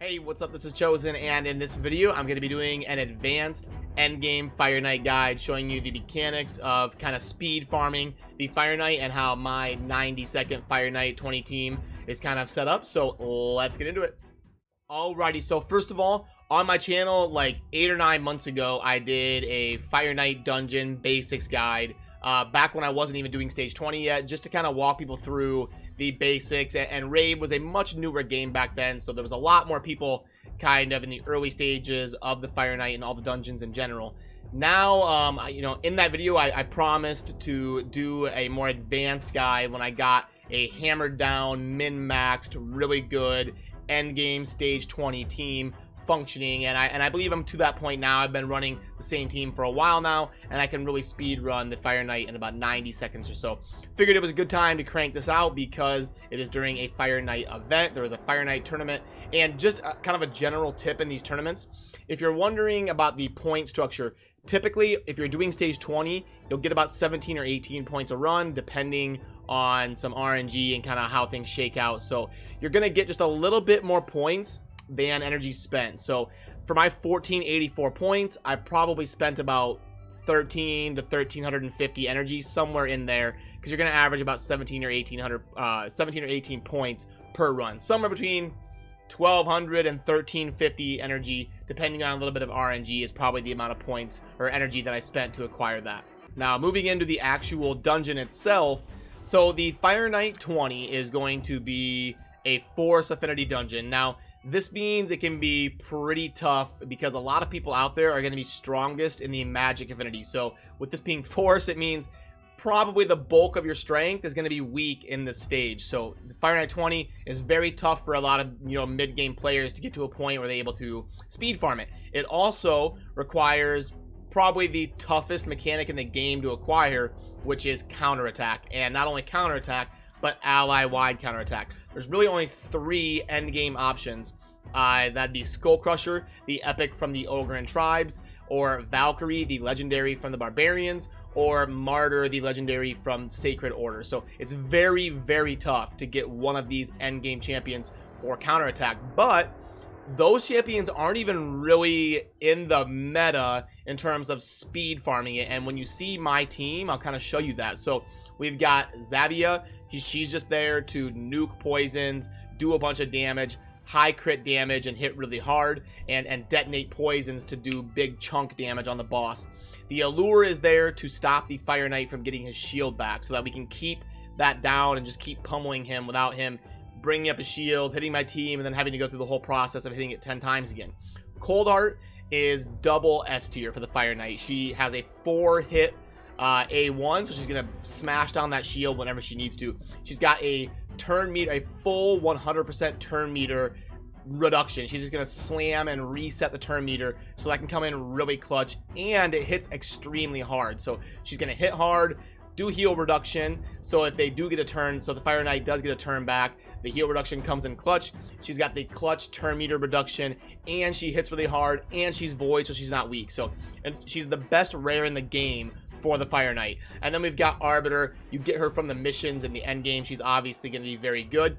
Hey, what's up? This is Chosen, and in this video, I'm going to be doing an advanced endgame Fire Knight guide showing you the mechanics of kind of speed farming the Fire Knight and how my 90-second Fire Knight 20 team is kind of set up. So let's get into it. Alrighty, so first of all, on my channel, like 8 or 9 months ago, I did a Fire Knight dungeon basics guide. Back when I wasn't even doing stage 20 yet, just to kind of walk people through the basics. And Raid was a much newer game back then, so there was a lot more people kind of in the early stages of the Fire Knight and all the dungeons in general. Now, you know, in that video, I promised to do a more advanced guide when I got a hammered down, min-maxed, really good endgame stage 20 team functioning, and I believe I'm to that point now. I've been running the same team for a while now, and I can really speed run the Fire Knight in about 90 seconds or so. Figured it was a good time to crank this out because it is during a Fire Knight event. There is a Fire Knight tournament, and just kind of a general tip in these tournaments, if you're wondering about the point structure, typically if you're doing stage 20, you'll get about 17 or 18 points a run depending on some RNG and kind of how things shake out. So you're gonna get just a little bit more points than energy spent. So for my 1484 points, I probably spent about 13 to 1350 energy, somewhere in there, because you're going to average about 17 or 18 points per run, somewhere between 1200 and 1350 energy, depending on a little bit of RNG, is probably the amount of points or energy that I spent to acquire that. Now, moving into the actual dungeon itself, so the Fire Knight 20 is going to be a Force Affinity dungeon. Now, this means it can be pretty tough because a lot of people out there are going to be strongest in the Magic Affinity. So with this being Force, it means probably the bulk of your strength is going to be weak in this stage. So the Fire Knight 20 is very tough for a lot of, you know, mid-game players to get to a point where they're able to speed farm it. It also requires probably the toughest mechanic in the game to acquire, which is counterattack. And not only counterattack, but ally-wide counterattack. There's really only 3 endgame options. That'd be Skull Crusher, the epic from the Ogre and Tribes, or Valkyrie, the legendary from the Barbarians, or Martyr, the legendary from Sacred Order. So it's very, very tough to get one of these endgame champions for counterattack. But those champions aren't even really in the meta in terms of speed farming it. And when you see my team, I'll kind of show you that. So we've got Zavia. She's just there to nuke poisons, do a bunch of damage, high crit damage, and hit really hard, and detonate poisons to do big chunk damage on the boss. The Allure is there to stop the Fire Knight from getting his shield back so that we can keep that down and just keep pummeling him without him bringing up a shield, hitting my team, and then having to go through the whole process of hitting it 10 times again. Cold Heart is double S tier for the Fire Knight. She has a 4-hit A1, so she's gonna smash down that shield whenever she needs to. She's got a turn meter, a full 100% turn meter reduction. She's just gonna slam and reset the turn meter so that can come in really clutch, and it hits extremely hard. So she's gonna hit hard, do heal reduction, so if they do get a turn, so the Fire Knight does get a turn back, the heal reduction comes in clutch. She's got the clutch turn meter reduction, and she hits really hard, and she's void, so she's not weak. So, and she's the best rare in the game for the Fire Knight. And then we've got Arbiter. You get her from the missions in the end game. She's obviously going to be very good.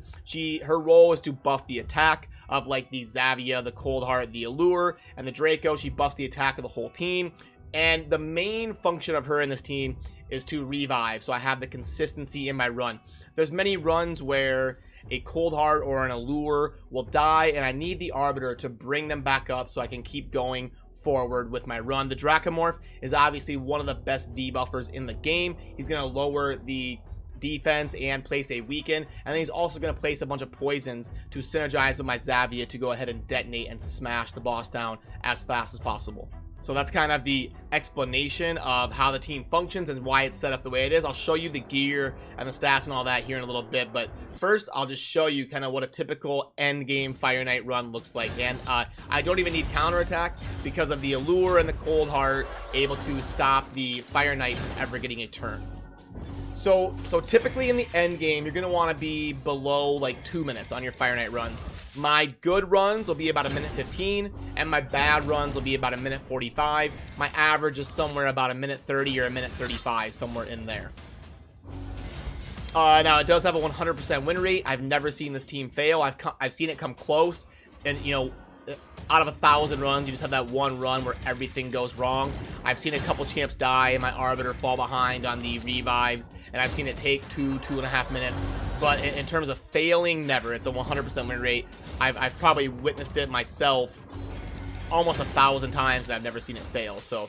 Her role is to buff the attack of like the Zavia, the Cold Heart, the Allure, and the Draco. She buffs the attack of the whole team. And the main function of her in this team is to revive, so I have the consistency in my run. There's many runs where a Cold Heart or an Allure will die, and I need the Arbiter to bring them back up so I can keep going forward with my run. The Dracomorph is obviously one of the best debuffers in the game. He's going to lower the defense and place a weaken, and then he's also going to place a bunch of poisons to synergize with my Zavia to go ahead and detonate and smash the boss down as fast as possible. So that's kind of the explanation of how the team functions and why it's set up the way it is. I'll show you the gear and the stats and all that here in a little bit, but first I'll just show you kind of what a typical end game Fire Knight run looks like. And I don't even need counterattack because of the Allure and the Cold Heart able to stop the Fire Knight from ever getting a turn. So typically in the end game, you're going to want to be below like 2 minutes on your Fire Knight runs. My good runs will be about 1:15, and my bad runs will be about 1:45. My average is somewhere about 1:30 or 1:35, somewhere in there. Now, it does have a 100% win rate. I've never seen this team fail. I've seen it come close and you know, out of 1,000 runs, you just have that one run where everything goes wrong. I've seen a couple champs die and my Arbiter fall behind on the revives, and I've seen it take 2.5 minutes. But in terms of failing, never. It's a 100% win rate. I've probably witnessed it myself almost 1,000 times, and I've never seen it fail. So,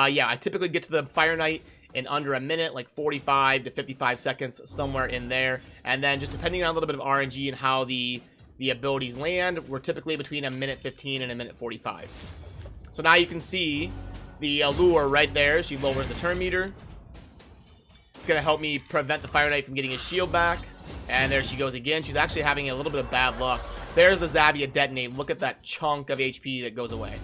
yeah, I typically get to the Fire Knight in under a minute, like 45 to 55 seconds, somewhere in there. And then just depending on a little bit of RNG and how the abilities land, we're typically between a minute 15 and a minute 45. So now you can see the Allure right there. She lowers the turn meter. It's going to help me prevent the Fire Knight from getting his shield back. And there she goes again. She's actually having a little bit of bad luck. There's the Xavia detonate. Look at that chunk of HP that goes away.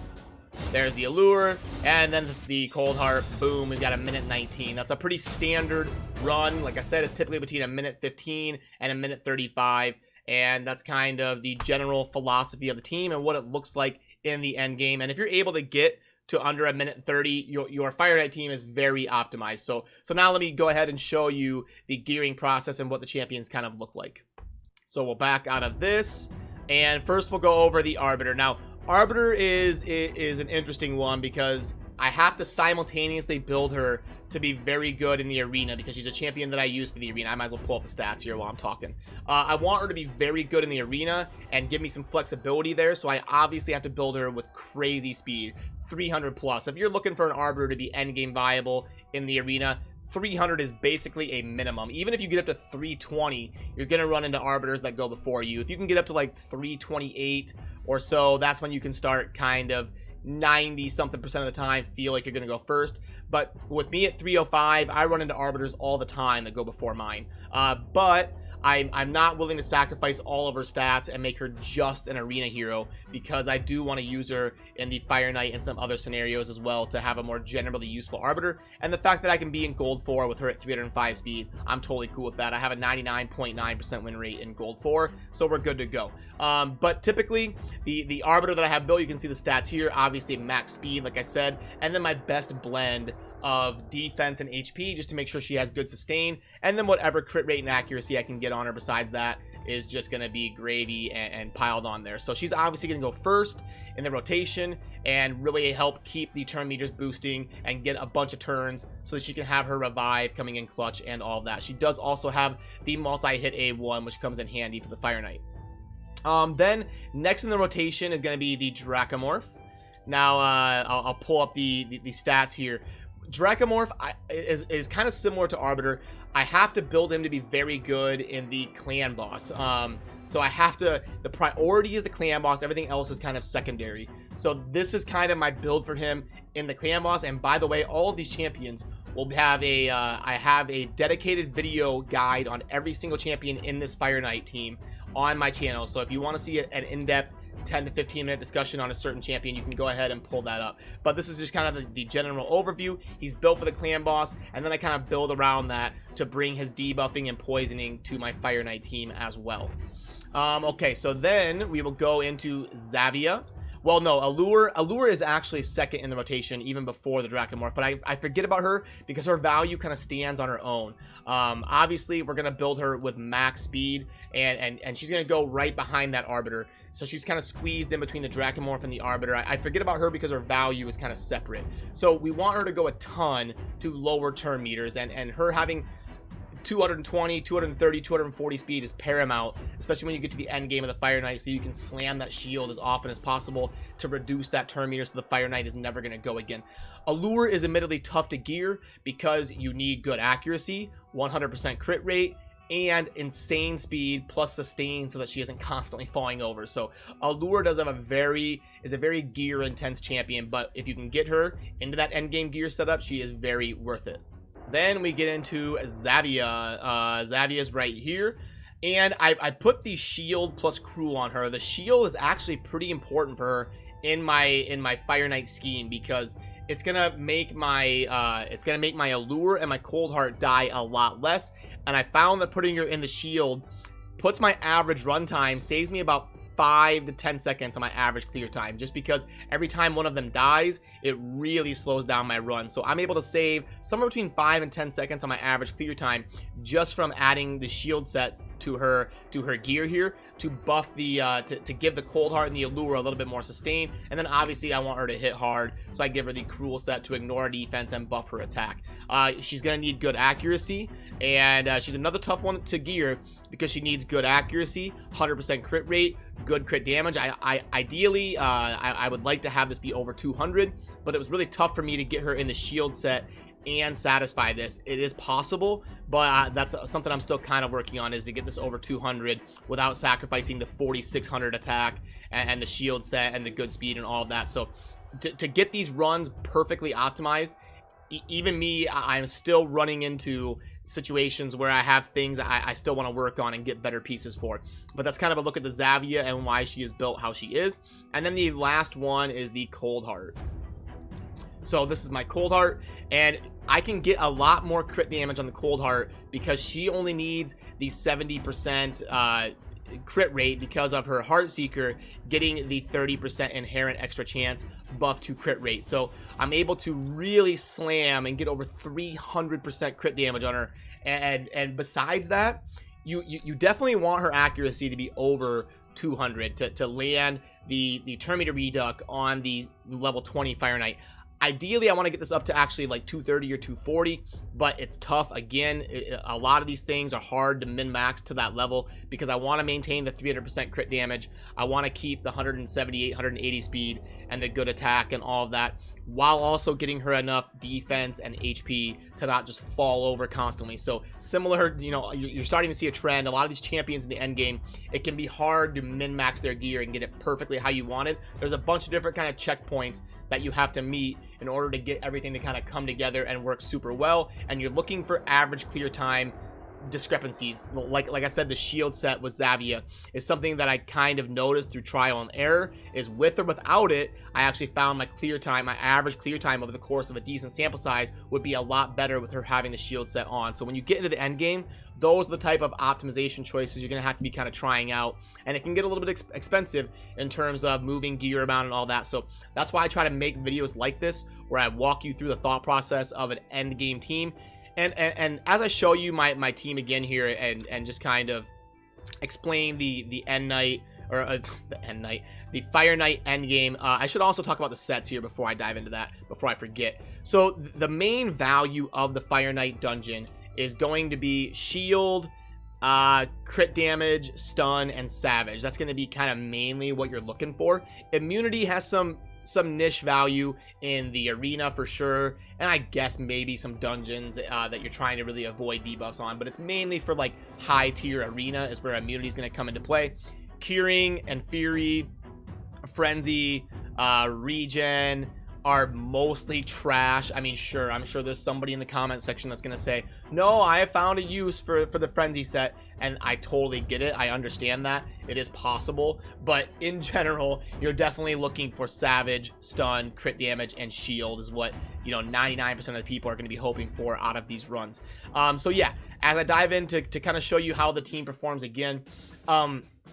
There's the Allure, and then the Cold Heart. Boom, we've got a minute 19. That's a pretty standard run. Like I said, it's typically between a minute 15 and a minute 35. And that's kind of the general philosophy of the team and what it looks like in the end game. And if you're able to get to under a minute 30, your Fire Knight team is very optimized. So now let me go ahead and show you the gearing process and what the champions kind of look like. So we'll back out of this, and first we'll go over the Arbiter. Now, Arbiter is an interesting one because I have to simultaneously build her to be very good in the arena because she's a champion that I use for the arena. I might as well pull up the stats here while I'm talking. I want her to be very good in the arena and give me some flexibility there, so I obviously have to build her with crazy speed, 300 plus. If you're looking for an Arbiter to be endgame viable in the arena, 300 is basically a minimum. Even if you get up to 320, you're going to run into Arbiters that go before you. If you can get up to like 328 or so, that's when you can start kind of 90-something% of the time feel like you're going to go first. But with me at 305, I run into Arbiters all the time that go before mine. But I'm not willing to sacrifice all of her stats and make her just an arena hero because I do want to use her in the Fire Knight and some other scenarios as well to have a more generally useful Arbiter. And the fact that I can be in Gold 4 with her at 305 speed, I'm totally cool with that. I have a 99.9% win rate in Gold 4, so we're good to go. But typically, the Arbiter that I have built, you can see the stats here, obviously max speed, like I said, and then my best blend of defense and HP just to make sure she has good sustain, and then whatever crit rate and accuracy I can get on her besides that is just going to be gravy and piled on there. So she's obviously going to go first in the rotation and really help keep the turn meters boosting and get a bunch of turns so that she can have her revive coming in clutch and all of that. She does also have the multi-hit A1, which comes in handy for the Fire Knight. Then next in the rotation is going to be the Dracomorph. Now I'll pull up the stats here. Dracomorph is kind of similar to Arbiter. I have to build him to be very good in the clan boss. So I have to, the priority is the clan boss. Everything else is kind of secondary. So this is kind of my build for him in the clan boss. And by the way, all of these champions will have I have a dedicated video guide on every single champion in this Fire Knight team on my channel. So if you want to see an in-depth 10 to 15 minute discussion on a certain champion, you can go ahead and pull that up. But this is just kind of the general overview. He's built for the clan boss, and then I kind of build around that to bring his debuffing and poisoning to my Fire Knight team as well. Okay, so then we will go into Xavia. Well, no, Allure is actually second in the rotation, even before the Dracomorph, but I forget about her because her value kind of stands on her own. Obviously, we're going to build her with max speed, and she's going to go right behind that Arbiter. So she's kind of squeezed in between the Dracomorph and the Arbiter. I forget about her because her value is kind of separate. So we want her to go a ton to lower turn meters, and her having 220, 230, 240 speed is paramount, especially when you get to the end game of the Fire Knight, so you can slam that shield as often as possible to reduce that turn meter so the Fire Knight is never going to go again. Allure is admittedly tough to gear because you need good accuracy, 100% crit rate, and insane speed plus sustain so that she isn't constantly falling over. So Allure does have a very gear intense champion, but if you can get her into that end game gear setup, she is very worth it. Then we get into Xavia. Xavia's right here. And I put the shield plus crew on her. The shield is actually pretty important for her in my Fire Knight scheme because it's gonna make my Allure and my Cold Heart die a lot less. And I found that putting her in the shield puts my average runtime, saves me about 5 to 10 seconds on my average clear time, just because every time one of them dies, it really slows down my run. So I'm able to save somewhere between 5 and 10 seconds on my average clear time just from adding the shield set to her gear here to buff the to give the Cold Heart and the Allure a little bit more sustain. And then obviously I want her to hit hard, so I give her the Cruel set to ignore defense and buff her attack. She's gonna need good accuracy, and she's another tough one to gear because she needs good accuracy, 100% crit rate, good crit damage. Ideally I would like to have this be over 200, but it was really tough for me to get her in the shield set and satisfy this. It is possible, but that's something I'm still kind of working on, is to get this over 200 without sacrificing the 4600 attack and the shield set and the good speed and all of that. So to get these runs perfectly optimized, even me, I'm still running into situations where I have things I still want to work on and get better pieces for. But that's kind of a look at the Xavia and why she is built how she is. And then the last one is the Cold Heart. So this is my Cold Heart, and I can get a lot more crit damage on the Cold Heart because she only needs the 70% crit rate because of her Heart Seeker getting the 30% inherent extra chance buff to crit rate. So I'm able to really slam and get over 300% crit damage on her. And besides that, you definitely want her accuracy to be over 200 to land the Terminator Reduct on the level 20 Fire Knight. Ideally, I want to get this up to actually like 230 or 240, but it's tough. Again, a lot of these things are hard to min-max to that level because I want to maintain the 300% crit damage. I want to keep the 178, 180 speed and the good attack and all of that, while also getting her enough defense and HP to not just fall over constantly. So similar, you know, you're starting to see a trend. A lot of these champions in the end game, it can be hard to min-max their gear and get it perfectly how you want it. There's a bunch of different kind of checkpoints that you have to meet in order to get everything to kind of come together and work super well. And you're looking for average clear time discrepancies. Like I said, the shield set with Xavia is something that I kind of noticed through trial and error, is with or without it, I actually found my clear time, my average clear time over the course of a decent sample size would be a lot better with her having the shield set on. So when you get into the end game, those are the type of optimization choices you're going to have to be kind of trying out, and it can get a little bit expensive in terms of moving gear around and all that. So that's why I try to make videos like this where I walk you through the thought process of an end game team. And as I show you my team again here and just kind of explain the end night, or the Fire Knight end game, I should also talk about the sets here before I dive into that, before I forget. So the main value of the Fire Knight dungeon is going to be shield, crit damage, stun, and savage. That's going to be kind of mainly what you're looking for. Immunity has some niche value in the arena for sure, and I guess maybe some dungeons that you're trying to really avoid debuffs on, but it's mainly for like high tier arena is where immunity is going to come into play. Curing and Fury, Frenzy, Regen are mostly trash. I mean, sure, I'm sure there's somebody in the comment section that's going to say, no, I have found a use for the Frenzy set, and I totally get it. I understand that. It is possible, but in general, you're definitely looking for Savage, Stun, Crit Damage, and Shield is what, you know, 99% of the people are going to be hoping for out of these runs. So yeah, as I dive in to kind of show you how the team performs again,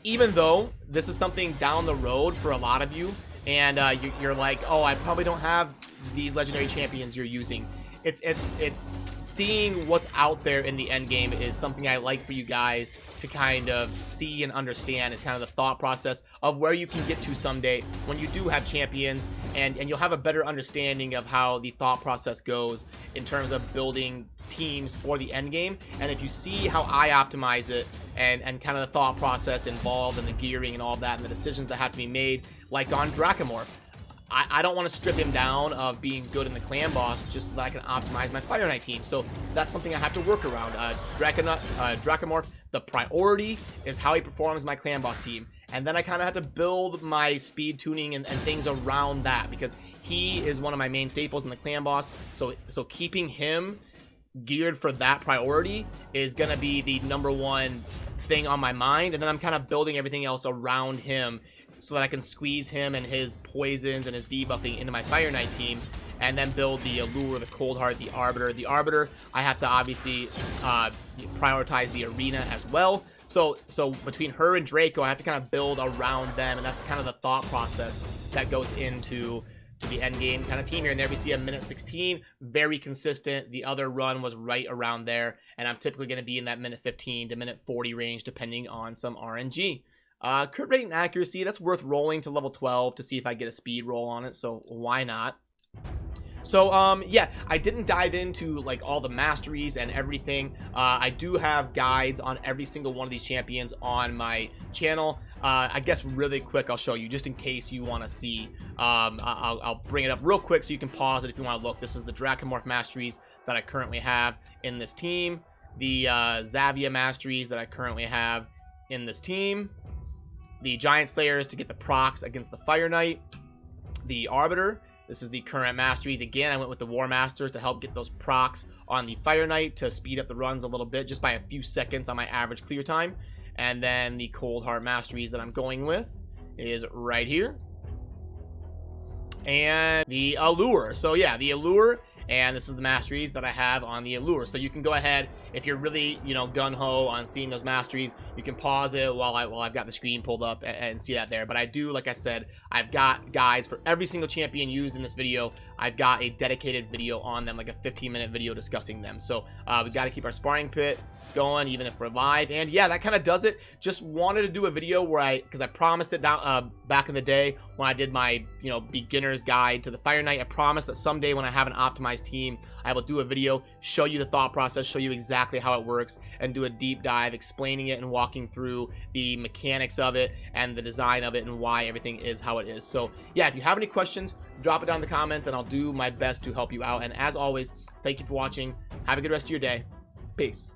even though this is something down the road for a lot of you, and you're like, oh, I probably don't have these legendary champions you're using. It's seeing what's out there in the end game is something I like for you guys to kind of see and understand, is kind of the thought process of where you can get to someday when you do have champions, and you'll have a better understanding of how the thought process goes in terms of building teams for the end game. And if you see how I optimize it and kind of the thought process involved and the gearing and all that and the decisions that have to be made, like on Dracomorph, I don't want to strip him down of being good in the clan boss just so that I can optimize my Fire Knight team. So that's something I have to work around. Dracomorph, the priority is how he performs my clan boss team. And then I kind of have to build my speed tuning and things around that, because he is one of my main staples in the clan boss. So keeping him geared for that priority is going to be the #1 thing on my mind. And then I'm kind of building everything else around him so that I can squeeze him and his poisons and his debuffing into my Fire Knight team, and then build the Allure, the Cold Heart, the Arbiter. The Arbiter, I have to obviously prioritize the arena as well. So between her and Draco, I have to kind of build around them, and that's kind of the thought process that goes into to the end game kind of team here. And there we see a minute 16, very consistent. The other run was right around there, and I'm typically going to be in that minute 15 to minute 40 range, depending on some RNG. Crit rate and accuracy, that's worth rolling to level 12 to see if I get a speed roll on it, so why not? So, yeah, I didn't dive into, like, all the masteries and everything. I do have guides on every single one of these champions on my channel. I guess really quick, I'll show you, just in case you want to see. I'll bring it up real quick so you can pause it if you want to look. This is the Dracomorph masteries that I currently have in this team. The Zavia masteries that I currently have in this team. The Giant Slayers to get the procs against the Fire Knight. The Arbiter. This is the current masteries. Again, I went with the War Master to help get those procs on the Fire Knight to speed up the runs a little bit, just by a few seconds on my average clear time. And then the Cold Heart masteries that I'm going with is right here. And the Allure. So yeah, the Allure, and this is the masteries that I have on the Allure. So you can go ahead, if you're really, you know, gung-ho on seeing those masteries, you can pause it while I've got the screen pulled up and see that there. But I do, like I said, I've got guides for every single champion used in this video. I've got a dedicated video on them, like a 15-minute video discussing them. So we got to keep our sparring pit going, even if we're live. And yeah, that kind of does it. Just wanted to do a video where because I promised it down, back in the day when I did my, you know, beginner's guide to the Fire Knight. I promised that someday when I have an optimized team, I will do a video, show you the thought process, show you exactly how it works, and do a deep dive explaining it and walking through the mechanics of it and the design of it and why everything is how it is. So yeah, if you have any questions, drop it down in the comments and I'll do my best to help you out. And as always, thank you for watching. Have a good rest of your day. Peace.